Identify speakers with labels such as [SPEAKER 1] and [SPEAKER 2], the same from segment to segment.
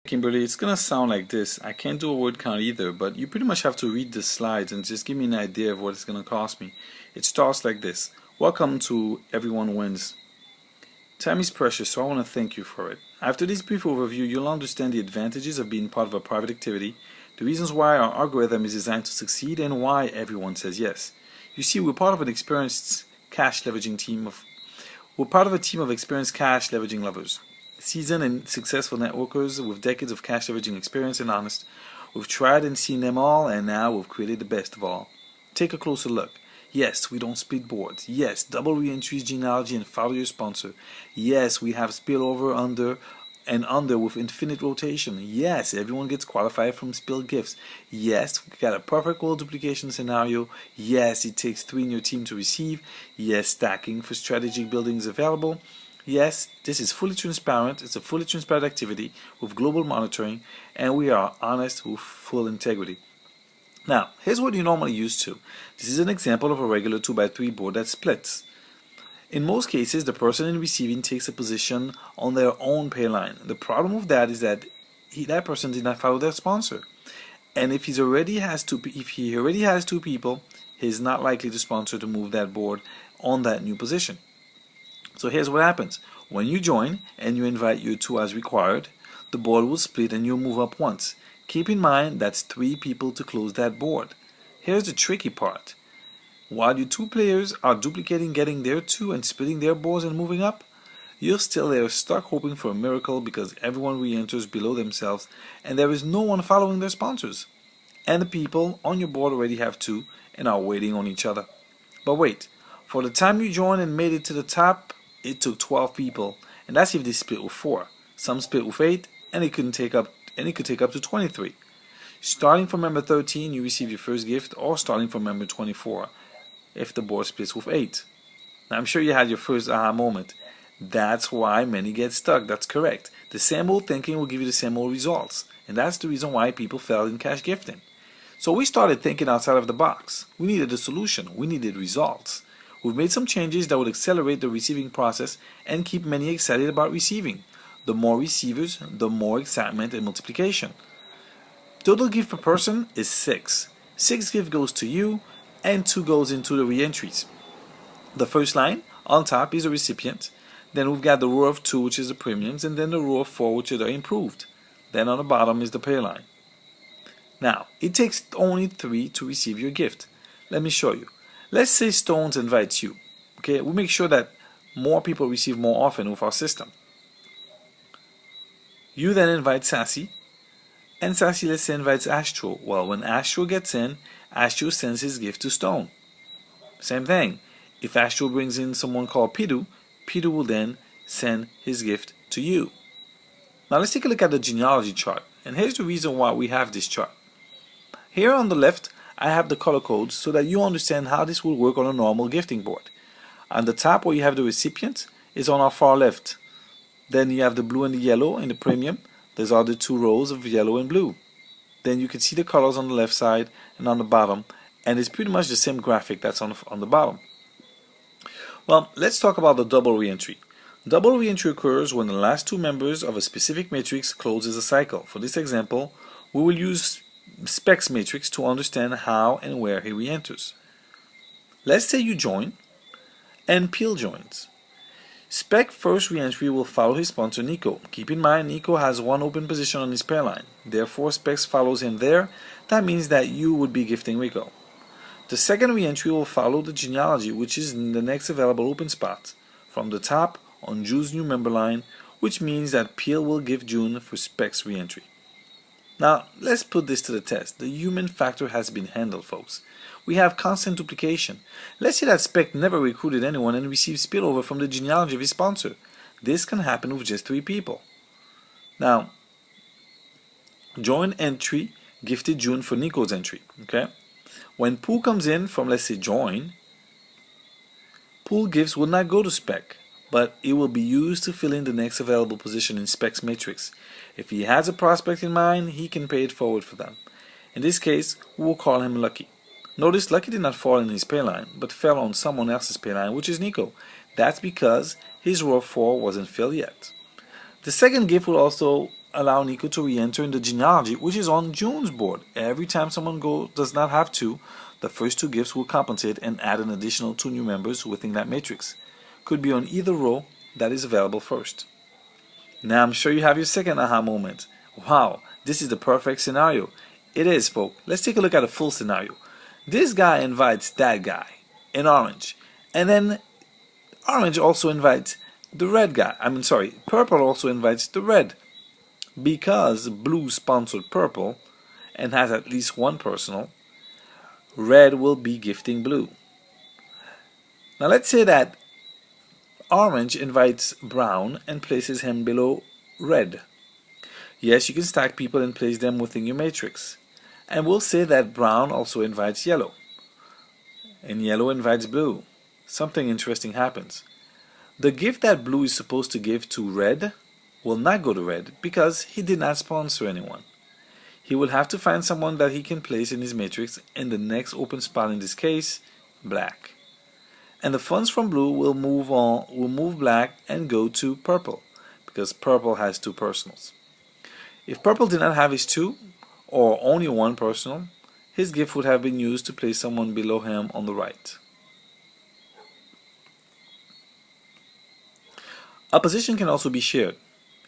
[SPEAKER 1] Kimberly, it's gonna sound like this. I can't do a word count either, but you pretty much have to read the slides and just give me an idea of what it's gonna cost me. It starts like this. Welcome to Everyone Wins. Time is precious, so I want to thank you for it. After this brief overview, you'll understand the advantages of being part of a private activity, the reasons why our algorithm is designed to succeed, and why everyone says yes. You see, we're part of an experienced cash leveraging team of we're part of a team of experienced cash leveraging lovers. Seasoned and successful networkers with decades of cash leveraging experience and honest. We've tried and seen them all, and now we've created the best of all. Take a closer look. Yes, we don't split boards. Yes, double reentries, genealogy, and follow your sponsor. Yes, we have spillover under with infinite rotation. Yes, everyone gets qualified from spilled gifts. Yes, we got a perfect role duplication scenario. Yes, it takes 3 in your team to receive. Yes, stacking for strategic building is available. Yes, this is fully transparent. It's a fully transparent activity with global monitoring, and we are honest with full integrity. Now, here's what you're normally used to. This is an example of a regular 2x3 board that splits. In most cases, the person in receiving takes a position on their own pay line. The problem with that is that that person did not follow their sponsor. And if he already has two people, he's not likely to sponsor to move that board on that new position. So here's what happens. When you join and you invite your 2 as required, the board will split and you'll move up once. Keep in mind that's 3 people to close that board. Here's the tricky part. While your 2 players are duplicating getting their 2 and splitting their boards and moving up, you're still there stuck hoping for a miracle because everyone re-enters below themselves and there is no one following their sponsors. And the people on your board already have 2 and are waiting on each other. But wait, for the time you joined and made it to the top, it took 12 people, and that's if they split with 4. Some split with 8, and it could take up to 23. Starting from member 13, you receive your first gift, or starting from member 24, if the board splits with 8. Now, I'm sure you had your first aha moment. That's why many get stuck. That's correct. The same old thinking will give you the same old results, and that's the reason why people fail in cash gifting. So we started thinking outside of the box. We needed a solution. We needed results. We've made some changes that would accelerate the receiving process and keep many excited about receiving. The more receivers, the more excitement and multiplication. Total gift per person is 6. 6 gift goes to you and 2 goes into the reentries. The first line on top is a recipient. Then we've got the row of 2, which is the premiums, and then the row of 4, which are the improved. Then on the bottom is the pay line. Now, it takes only 3 to receive your gift. Let me show you. Let's say Stones invites you. Okay, we make sure that more people receive more often with our system. You then invite Sassy, and Sassy, let's say, invites Astro. Well, when Astro gets in, Astro sends his gift to Stone. Same thing. If Astro brings in someone called Pidu, Pidu will then send his gift to you. Now let's take a look at the genealogy chart, and here's the reason why we have this chart. Here on the left, I have the color codes so that you understand how this will work on a normal gifting board. On the top where you have the recipient is on our far left. Then you have the blue and the yellow in the premium. Those are the 2 rows of yellow and blue. Then you can see the colors on the left side and on the bottom, and it's pretty much the same graphic that's on the bottom. Well, let's talk about the double reentry. Double reentry occurs when the last 2 members of a specific matrix closes a cycle. For this example, we will use Specs matrix to understand how and where he re-enters. Let's say you join and Peel joins. Spec first re-entry will follow his sponsor Nico. Keep in mind Nico has 1 open position on his pair line. Therefore Specs follows him there. That means that you would be gifting Rico. The second re-entry will follow the genealogy, which is in the next available open spot from the top on June's new member line, which means that Peel will give June for Specs re-entry. Now, let's put this to the test. The human factor has been handled, folks. We have constant duplication. Let's say that Spec never recruited anyone and received spillover from the genealogy of his sponsor. This can happen with just 3 people. Now, join entry gifted June for Nico's entry. Okay? When Pool comes in from, let's say, join, Pool gifts will not go to Spec, but it will be used to fill in the next available position in Spec's matrix. If he has a prospect in mind, he can pay it forward for them. In this case, we will call him Lucky. Notice Lucky did not fall in his pay line, but fell on someone else's pay line, which is Nico. That's because his row 4 wasn't filled yet. The second gift will also allow Nico to re-enter in the genealogy, which is on June's board. Every time someone does not have two, the first two gifts will compensate and add an additional two new members within that matrix. Could be on either row that is available first. Now I'm sure you have your second aha moment. Wow, this is the perfect scenario. It is, folks. Let's take a look at a full scenario. This guy invites that guy in orange, and then orange also invites the red guy. Purple also invites the red. Because blue sponsored purple and has at least one personal, red will be gifting blue. Now let's say that orange invites brown and places him below red. Yes, you can stack people and place them within your matrix. And we'll say that brown also invites yellow. And yellow invites blue. Something interesting happens. The gift that blue is supposed to give to red will not go to red because he did not sponsor anyone. He will have to find someone that he can place in his matrix in the next open spot, in this case, black. And the funds from blue will move black and go to purple because purple has two personals. If purple did not have his two or only one personal, his gift would have been used to place someone below him on the right. A position can also be shared.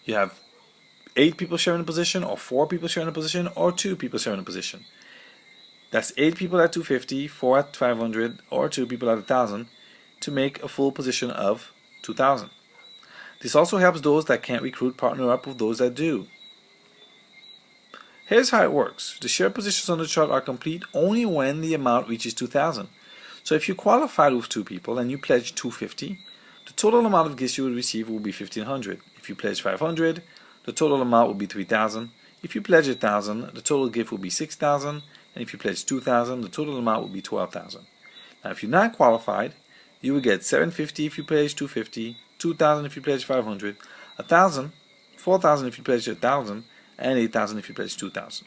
[SPEAKER 1] You have 8 people sharing a position, or 4 people sharing a position, or 2 people sharing a position. That's 8 people at 250, 4 at 500, or 2 people at 1000 to make a full position of 2000. This also helps those that can't recruit partner up with those that do. Here's how it works. The shared positions on the chart are complete only when the amount reaches 2000. So if you qualified with 2 people and you pledge 250, the total amount of gifts you will receive will be 1500. If you pledge 500, the total amount will be 3000. If you pledge 1000, the total gift will be 6000. And if you pledge 2000, the total amount will be 12,000. Now if you're not qualified, you will get 750 if you pledge 250, 2000 if you pledge 500, 1000, 4000 if you pledge 1000, and 8000 if you pledge 2000.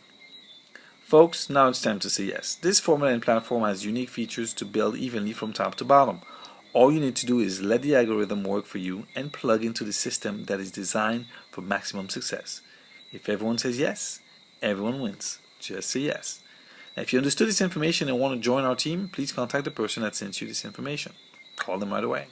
[SPEAKER 1] Folks, now it's time to say yes. This formula and platform has unique features to build evenly from top to bottom. All you need to do is let the algorithm work for you and plug into the system that is designed for maximum success. If everyone says yes, everyone wins. Just say yes. Now, if you understood this information and want to join our team, please contact the person that sent you this information. Call them right away.